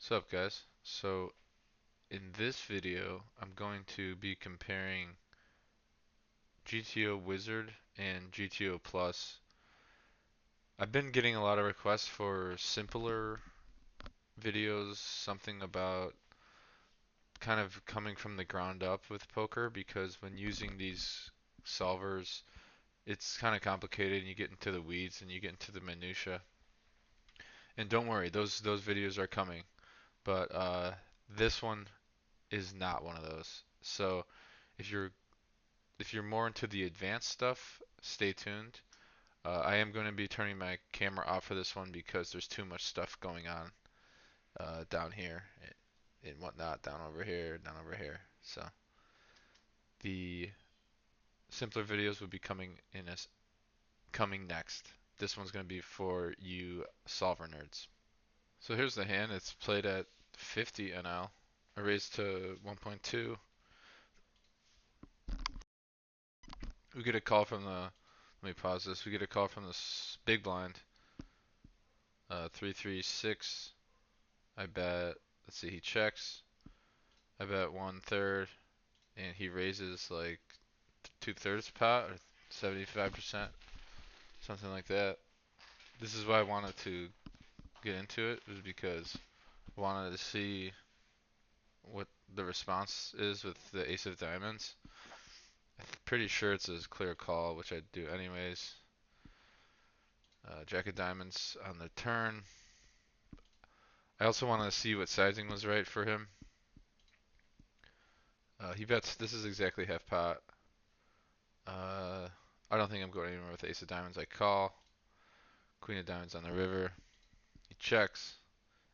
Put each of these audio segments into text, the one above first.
What's up, guys? So in this video I'm going to be comparing GTO Wizard and GTO Plus. I've been getting a lot of requests for simpler videos, something about kind of coming from the ground up with poker, because when using these solvers it's kind of complicated and you get into the weeds and you get into the minutia. And don't worry, those videos are coming, but this one is not one of those. So if you're more into the advanced stuff, stay tuned. I am going to be turning my camera off for this one because there's too much stuff going on down here and whatnot, down over here, down over here. So the simpler videos will be coming next. This one's going to be for you solver nerds. So here's the hand. It's played at 50 NL. I raised to 1.2. We get a call from the. Let me pause this. We get a call from the big blind. 336. I bet. Let's see. He checks. I bet 1/3, and he raises like 2/3 pot or 75%, something like that. This is why I wanted to get into it, was because I wanted to see what the response is with the Ace of Diamonds. I'm pretty sure it's a clear call, which I do anyways. Jack of Diamonds on the turn. I also wanted to see what sizing was right for him. He bets this is exactly half pot. I don't think I'm going anywhere with Ace of Diamonds. I call. Queen of Diamonds on the river. He checks.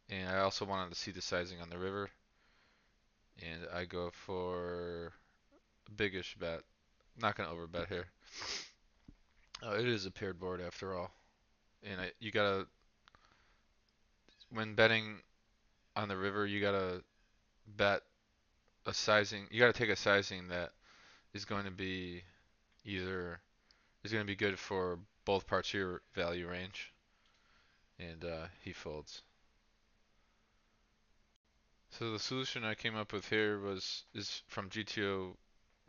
And I also wanted to see the sizing on the river. And I go for a biggish bet. Not going to overbet here. It is a paired board after all. And you gotta, when betting on the river, you gotta bet a sizing. You gotta take a sizing that is going to be either is going to be good for both parts of your value range. And he folds. So the solution I came up with here is from GTO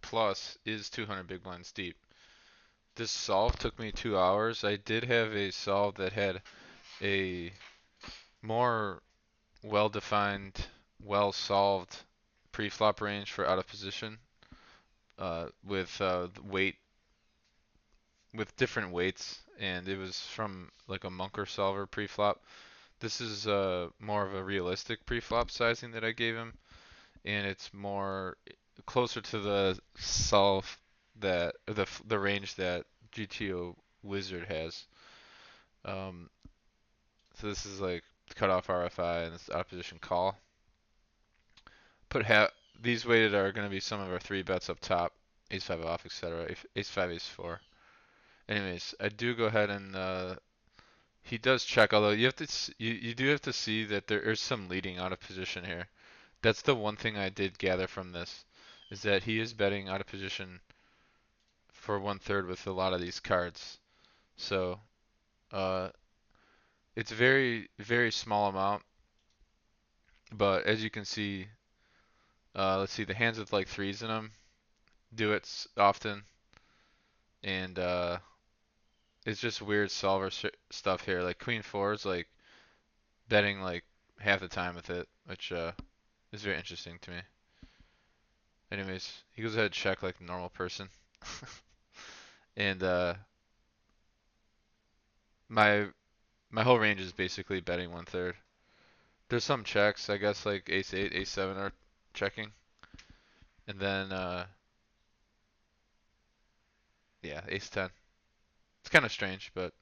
Plus is 200 big blinds deep. This solve took me 2 hours. I did have a solve that had a more well-defined, well-solved pre-flop range for out of position with weight with different weights, and it was from like a Munker solver pre-flop. This is more of a realistic pre-flop sizing that I gave him, and it's more closer to the solve that the range that GTO Wizard has. Um, so this is like cutoff RFI and it's opposition call. Put these weighted are going to be some of our three bets up top, ace five off, etc. Ace five, ace four. Anyways, I do go ahead and he does check. Although you do have to see that there is some leading out of position here. That's the one thing I did gather from this, is that he is betting out of position for 1/3 with a lot of these cards. So uh, it's very small amount, but as you can see, let's see, the hands with like threes in them do it often, and it's just weird solver stuff here. Like queen four is like betting like half the time with it, which is very interesting to me. Anyways, he goes ahead and check like a normal person, and my my whole range is basically betting 1/3. There's some checks, I guess, like ace eight, ace seven are checking, and then yeah, ace ten. It's kind of strange, but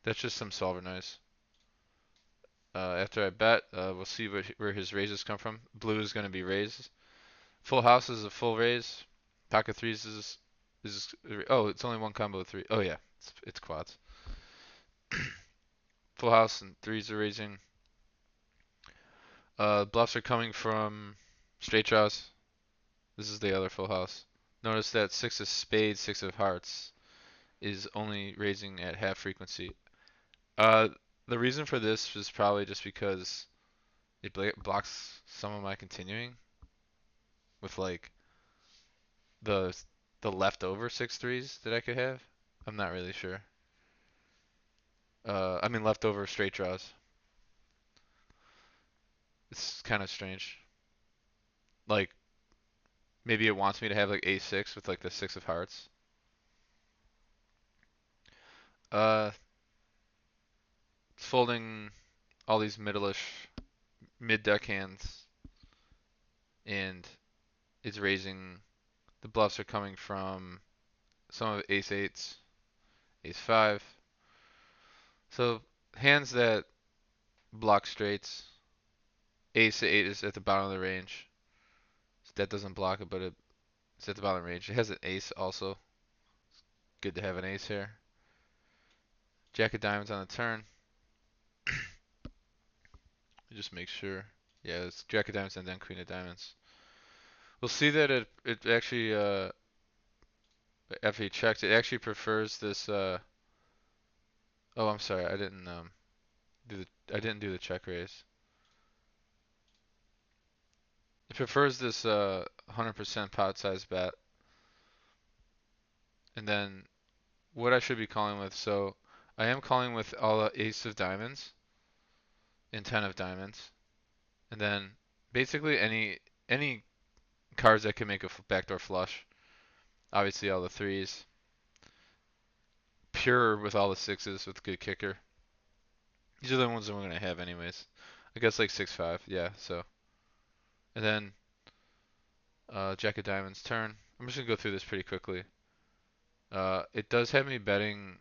that's just some solver noise. After I bet, we'll see where his raises come from. Blue is going to be raised. Full house is a full raise. Pocket threes is oh, it's only one combo of three. Oh yeah, it's quads. Full house and threes are raising. Bluffs are coming from straight draws. This is the other full house. Notice that six of spades, six of hearts is only raising at half frequency. Uh, the reason for this is probably just because it blocks some of my continuing with like the the leftover six threes that I could have. I'm not really sure. I mean leftover straight draws. It's kind of strange. Like maybe it wants me to have like a6 with like the six of hearts. Uh, it's folding all these middle-ish mid deck hands, and it's raising. The bluffs are coming from some of ace eights, ace five. So hands that block straights. Ace eight is at the bottom of the range. So that doesn't block it, but it's at the bottom of the range. It has an ace also. Good to have an ace here. Jack of diamonds on the turn. Just make sure. Yeah, it's Jack of diamonds and then Queen of diamonds. We'll see that it actually after he checks, it actually prefers this. Oh, I'm sorry, I didn't do the check raise. It prefers this 100% pot size bet, and then what I should be calling with. So I am calling with all the ace of diamonds and ten of diamonds, and then basically any cards that can make a backdoor flush. Obviously all the threes, pure with all the sixes with good kicker. These are the ones that we're gonna have anyways. I guess like 6-5, yeah. So and then Jack of diamonds turn. I'm just gonna go through this pretty quickly. It does have me betting.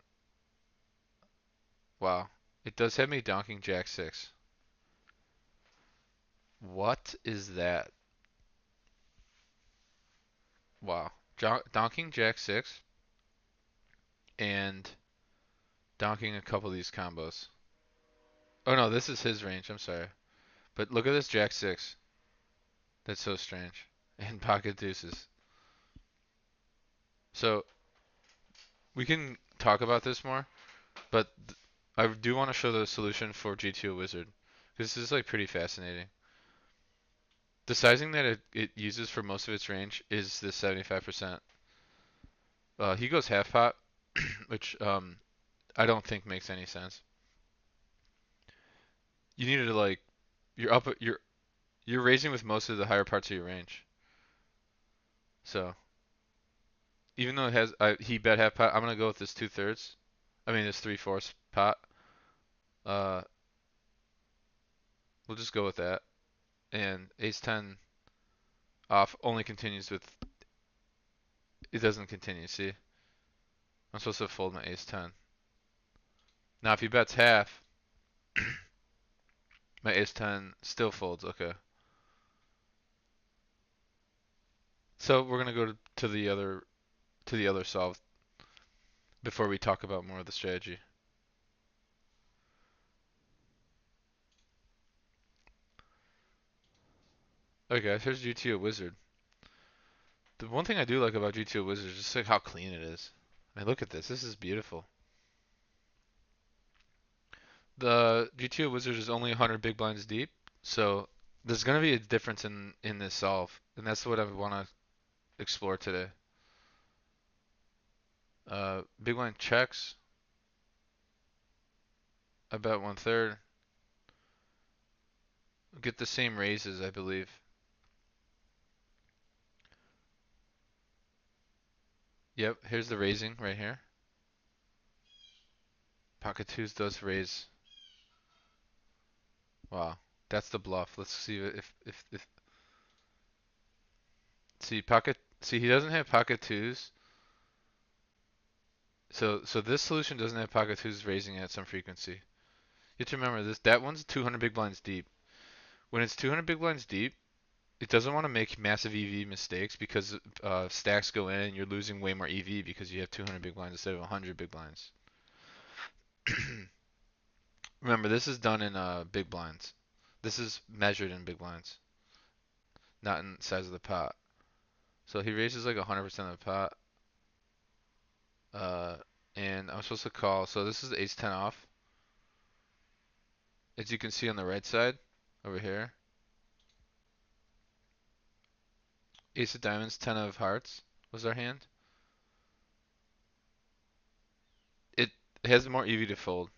Wow, it does have me donking Jack six. What is that? Wow, donking Jack six and donking a couple of these combos. Oh no, this is his range. I'm sorry, but look at this Jack six. That's so strange. And pocket deuces. So we can talk about this more, but I do want to show the solution for GTO Wizard because this is like pretty fascinating. The sizing that it uses for most of its range is the 75%. He goes half pot, which I don't think makes any sense. You need to like you're raising with most of the higher parts of your range. So even though he bet half pot, I'm gonna go with this 2/3. I mean this 3/4 pot. Uh, we'll just go with that. And ace 10 off only continues with it doesn't continue. See, I'm supposed to fold my ace 10. Now if he bets half, my ace 10 still folds. Okay. So we're gonna go to the other solve before we talk about more of the strategy. Okay, guys, here's GTO Wizard. The one thing I do like about GTO Wizard is just like how clean it is. I mean, look at this. This is beautiful. The GTO Wizard is only 100 big blinds deep, so there's gonna be a difference in this solve, and that's what I want to explore today. Big blind checks. I bet 1/3. Get the same raises, I believe. Yep, here's the raising right here. Pocket twos does raise. Wow, that's the bluff. Let's see if see pocket. See, he doesn't have pocket twos. So this solution doesn't have pocket twos raising at some frequency. You have to remember this. That one's 200 big blinds deep. When it's 200 big blinds deep, it doesn't want to make massive EV mistakes because stacks go in and you're losing way more EV because you have 200 big blinds instead of 100 big blinds. Remember, this is done in big blinds. This is measured in big blinds, not in size of the pot. So he raises like 100% of the pot. Uh, and I'm supposed to call. So this is ace 10 off. As you can see on the right side. over here. Ace of diamonds, 10 of hearts was our hand. It has more EV to fold.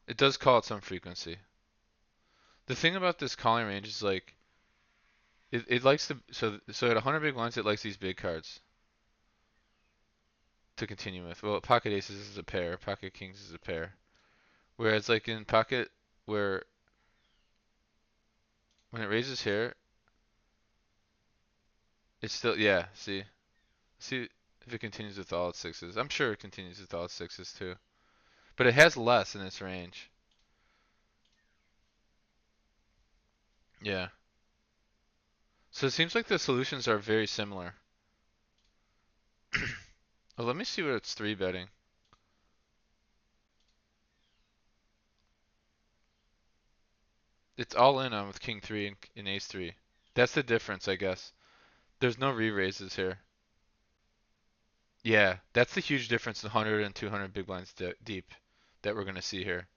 It does call at some frequency. The thing about this calling range is like it likes to so at 100 big blinds it likes these big cards to continue with. Well, pocket aces is a pair, pocket kings is a pair. Whereas like in pocket where when it raises here, it's still yeah. See if it continues with all its sixes. I'm sure it continues with all its sixes too, but it has less in its range. Yeah. So it seems like the solutions are very similar. Well, let me see what it's three betting. It's all in on with king three and ace three. That's the difference, I guess. There's no re-raises here. Yeah, that's the huge difference in 100 and 200 big blinds deep that we're going to see here.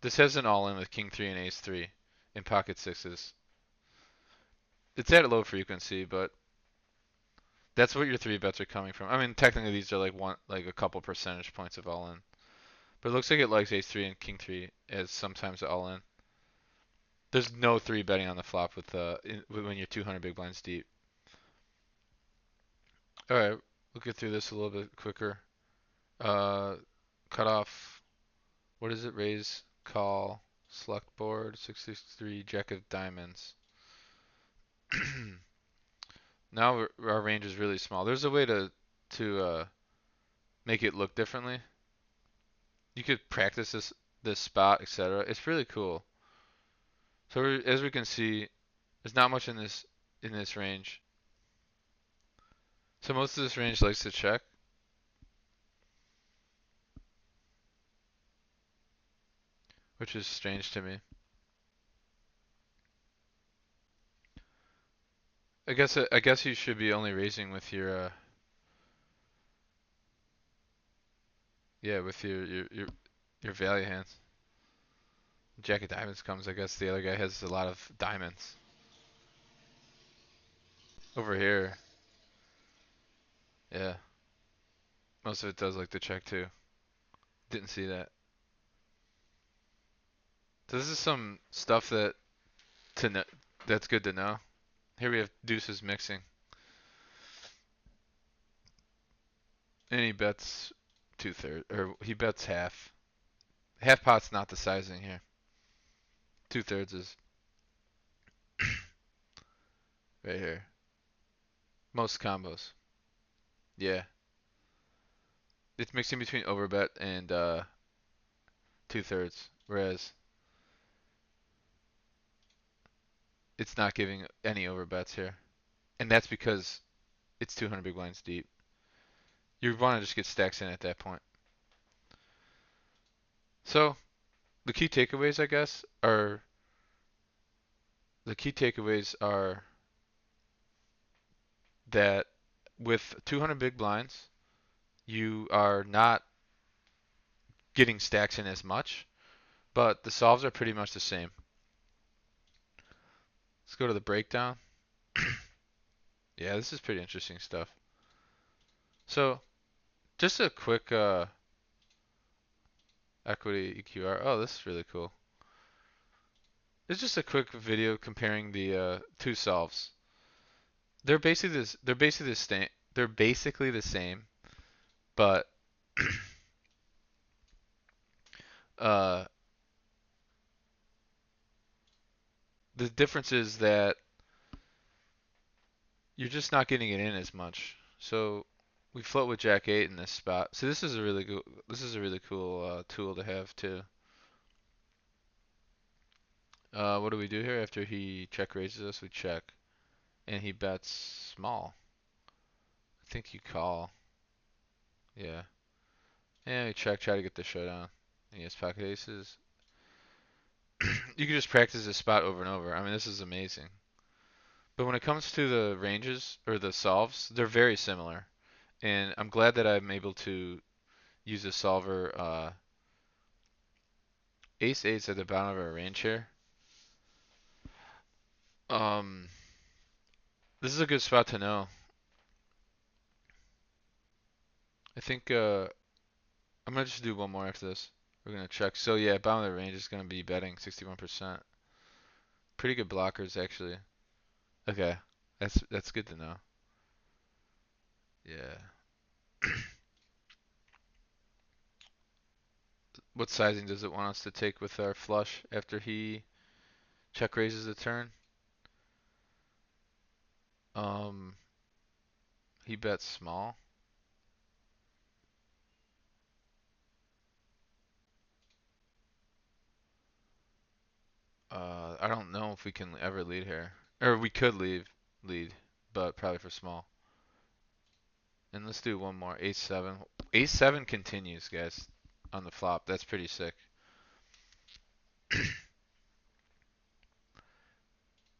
This has an all in with king 3 and ace 3 in pocket sixes. It's at a low frequency, but that's what your three bets are coming from. I mean, technically these are like a couple percentage points of all in. But it looks like it likes ace 3 and king 3 as sometimes all in. There's no three betting on the flop when you're 200 big blinds deep. All right, we'll get through this a little bit quicker. Uh, cut off. What is it? Raise, call, select board, 63, jack of diamonds. Now our range is really small. There's a way to make it look differently. You could practice this spot, etc. It's really cool. So as we can see, there's not much in this range. So most of this range likes to check, which is strange to me. I guess you should be only raising with your yeah with your value hands. Jack of diamonds comes. I guess the other guy has a lot of diamonds over here. Yeah, most of it does like to check too. Didn't see that. So this is some stuff to know, that's good to know. Here we have deuces mixing, and he bets 2/3, or he bets half. Half pot's not the sizing here. 2/3 is right here. Most combos. Yeah, it's mixing between overbet and 2/3, whereas it's not giving any overbets here, and that's because it's 200 big blinds deep. You want to just get stacks in at that point. So the key takeaways, I guess, are the key takeaways are that with 200 big blinds, you are not getting stacks in as much, but the solves are pretty much the same. Let's go to the breakdown. Yeah, this is pretty interesting stuff. So just a quick equity EQR. Oh, this is really cool. It's just a quick video comparing the two solves. They're basically the same, but uh, the difference is that you're just not getting it in as much. So we float with Jack 8 in this spot. So this is a really cool tool to have too. What do we do here after he check raises us? We check, and he bets small. I think you call. Yeah, and we check, try to get the showdown. He has pocket aces. You can just practice this spot over and over. I mean, this is amazing. But when it comes to the ranges or the solves, they're very similar. And I'm glad that I'm able to use a solver Ace eight's at the bottom of our range here. Um, this is a good spot to know. I think I'm gonna just do one more after this. We're gonna check. So yeah, bottom of the range is gonna be betting 61%. Pretty good blockers actually. Okay, that's good to know. Yeah. What sizing does it want us to take with our flush after he check raises the turn? Um, he bets small. I don't know if we can ever lead here, or we could lead, but probably for small. And let's do one more. Ace seven. Ace seven continues, guys, on the flop. That's pretty sick.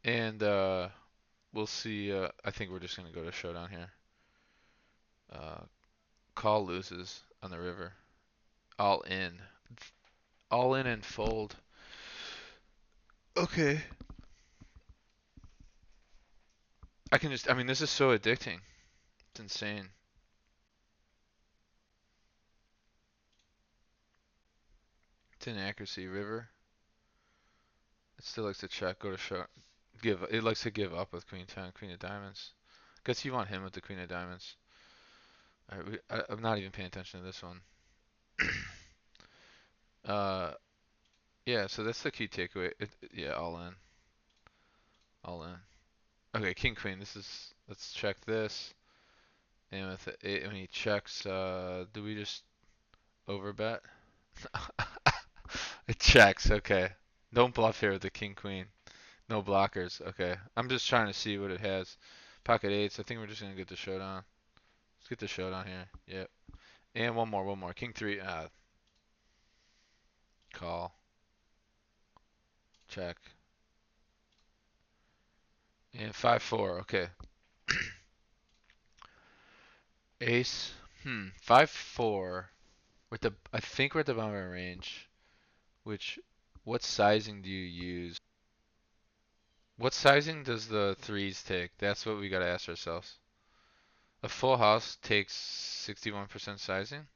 And we'll see. I think we're just gonna go to showdown here. Uh, call loses on the river. All in. All in and fold. Okay. I can just. I mean, this is so addicting. It's insane. 10 accuracy. River. It still likes to check. Go to show. Give. It likes to give up with queen 10, queen of diamonds. Guess you want him with the queen of diamonds. All right, I'm not even paying attention to this one. Uh, yeah. So that's the key takeaway. Yeah, all in, all in. Okay, king queen. This is. Let's check this. And with it, when he checks, do we just overbet? It checks. Okay. Don't bluff here with the king queen. No blockers. Okay. I'm just trying to see what it has. Pocket eights. I think we're just gonna get the showdown. Let's get the showdown here. Yep. And one more. One more. King three. Call. Check. And 5-4. Okay. Ace. 5-4. With the. I think we're at the bottom of our range. Which. What sizing do you use? What sizing does the threes take? That's what we gotta ask ourselves. A full house takes 61% sizing?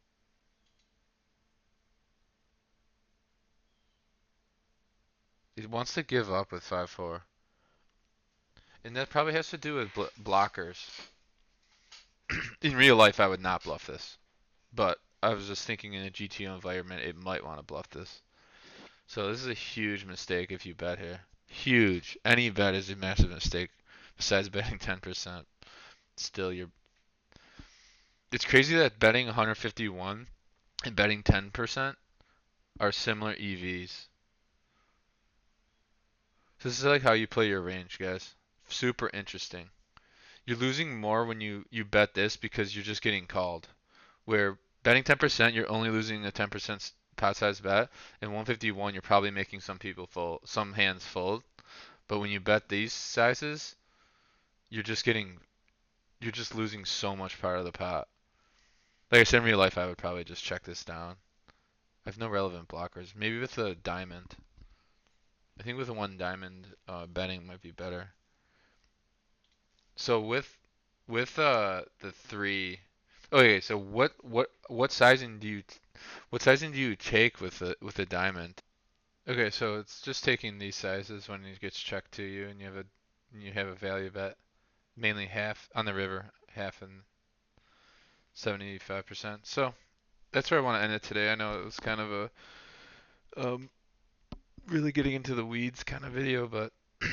It wants to give up with 5-4. And that probably has to do with blockers. In real life, I would not bluff this. But I was just thinking in a GTO environment, it might want to bluff this. So this is a huge mistake if you bet here. Huge. Any bet is a massive mistake besides betting 10%. Still, you're. It's crazy that betting 151 and betting 10% are similar EVs. So this is like how you play your range, guys. Super interesting. You're losing more when you bet this because you're just getting called. Where betting 10%, you're only losing a 10% pot size bet, and 151, you're probably making some people fold, some hands fold. But when you bet these sizes, you're just getting, you're just losing so much part of the pot. Like I said, in real life, I would probably just check this down. I have no relevant blockers. Maybe with a diamond. I think with a one diamond, betting might be better. So with the three. Okay, so what sizing do you take with a diamond? Okay, so it's just taking these sizes when it gets checked to you, and you have a value bet, mainly half on the river, half and 75%. So that's where I want to end it today. I know it was kind of a um, really getting into the weeds kind of video, but I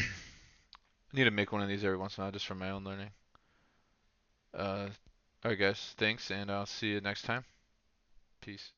need to make one of these every once in a while just for my own learning. Alright guys, thanks, and I'll see you next time. Peace.